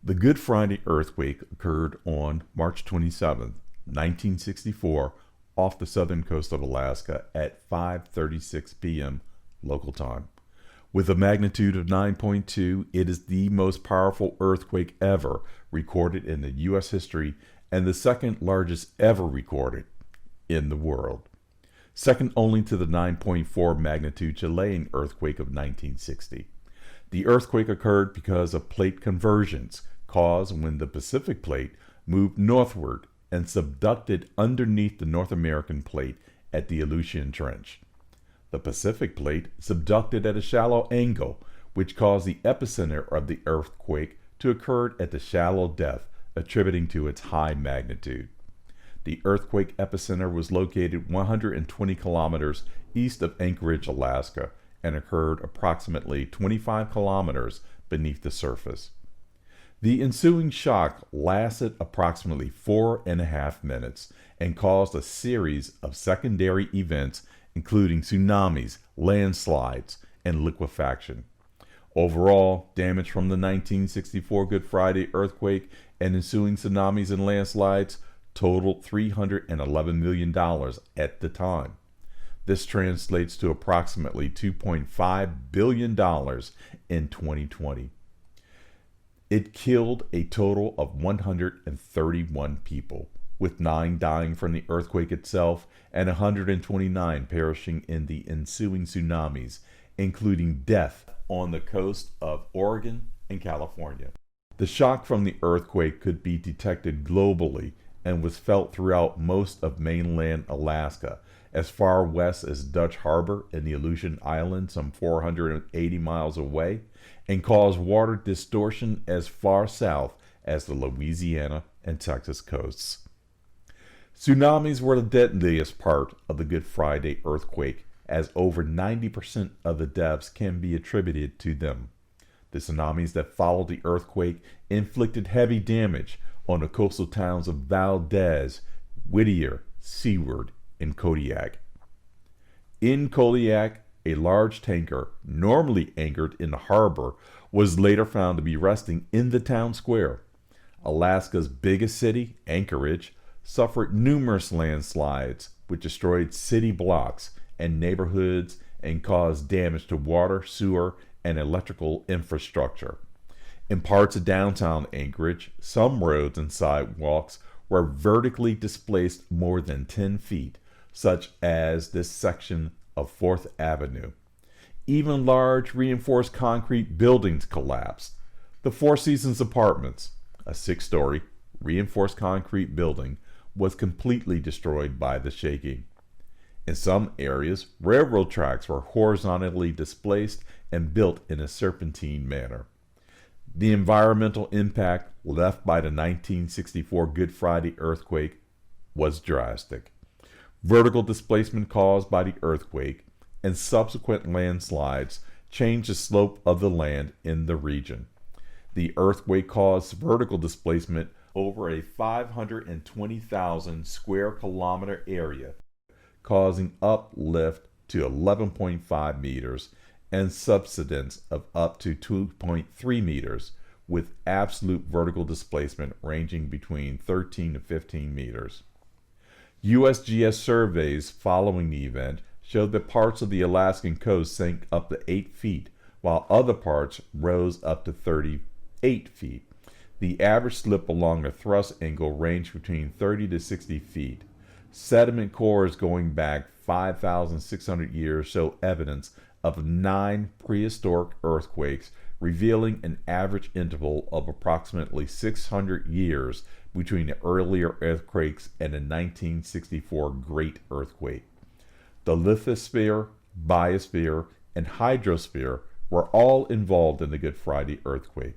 The Good Friday earthquake occurred on March 27, 1964, off the southern coast of Alaska at 5:36 p.m. local time. With a magnitude of 9.2, it is the most powerful earthquake ever recorded in the U.S. history and the second largest ever recorded in the world, second only to the 9.4 magnitude Chilean earthquake of 1960. The earthquake occurred because of plate conversions caused when the Pacific plate moved northward and subducted underneath the North American plate at the Aleutian Trench. The Pacific plate subducted at a shallow angle, which caused the epicenter of the earthquake to occur at the shallow depth, attributing to its high magnitude. The earthquake epicenter was located 120 kilometers east of Anchorage, Alaska, and occurred approximately 25 kilometers beneath the surface. The ensuing shock lasted approximately 4.5 minutes and caused a series of secondary events, including tsunamis, landslides, and liquefaction. Overall, damage from the 1964 Good Friday earthquake and ensuing tsunamis and landslides totaled $311 million at the time. This translates to approximately $2.5 billion in 2020. It killed a total of 131 people, with 9 dying from the earthquake itself and 129 perishing in the ensuing tsunamis, including death on the coast of Oregon and California. The shock from the earthquake could be detected globally and was felt throughout most of mainland Alaska, as far west as Dutch Harbor in the Aleutian Islands, some 480 miles away, and caused water distortion as far south as the Louisiana and Texas coasts. Tsunamis were the deadliest part of the Good Friday earthquake, as over 90% of the deaths can be attributed to them. The tsunamis that followed the earthquake inflicted heavy damage on the coastal towns of Valdez, Whittier, Seward, and Kodiak. In Kodiak, a large tanker, normally anchored in the harbor, was later found to be resting in the town square. Alaska's biggest city, Anchorage, suffered numerous landslides, which destroyed city blocks and neighborhoods and caused damage to water, sewer, and electrical infrastructure. In parts of downtown Anchorage, some roads and sidewalks were vertically displaced more than 10 feet, such as this section of 4th Avenue. Even large reinforced concrete buildings collapsed. The Four Seasons Apartments, a 6-story reinforced concrete building, was completely destroyed by the shaking. In some areas, railroad tracks were horizontally displaced and built in a serpentine manner. The environmental impact left by the 1964 Good Friday earthquake was drastic. Vertical displacement caused by the earthquake and subsequent landslides changed the slope of the land in the region. The earthquake caused vertical displacement over a 520,000 square kilometer area, causing uplift to 11.5 meters and subsidence of up to 2.3 meters, with absolute vertical displacement ranging between 13 to 15 meters. USGS surveys following the event showed that parts of the Alaskan coast sank up to 8 feet, while other parts rose up to 38 feet. The average slip along the thrust angle ranged between 30 to 60 feet. Sediment cores going back 5,600 years show evidence of 9 prehistoric earthquakes, revealing an average interval of approximately 600 years between the earlier earthquakes and the 1964 Great Earthquake. The lithosphere, biosphere, and hydrosphere were all involved in the Good Friday earthquake.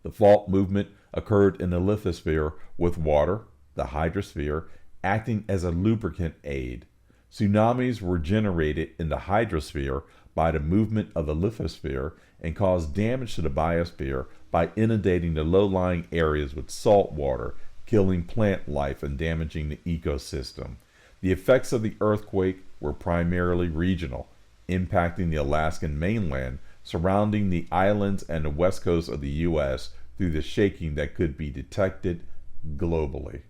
The fault movement occurred in the lithosphere, with water, the hydrosphere, acting as a lubricant aid. Tsunamis were generated in the hydrosphere by the movement of the lithosphere and caused damage to the biosphere by inundating the low-lying areas with salt water, killing plant life and damaging the ecosystem. The effects of the earthquake were primarily regional, impacting the Alaskan mainland, surrounding the islands and the west coast of the U.S., through the shaking that could be detected globally.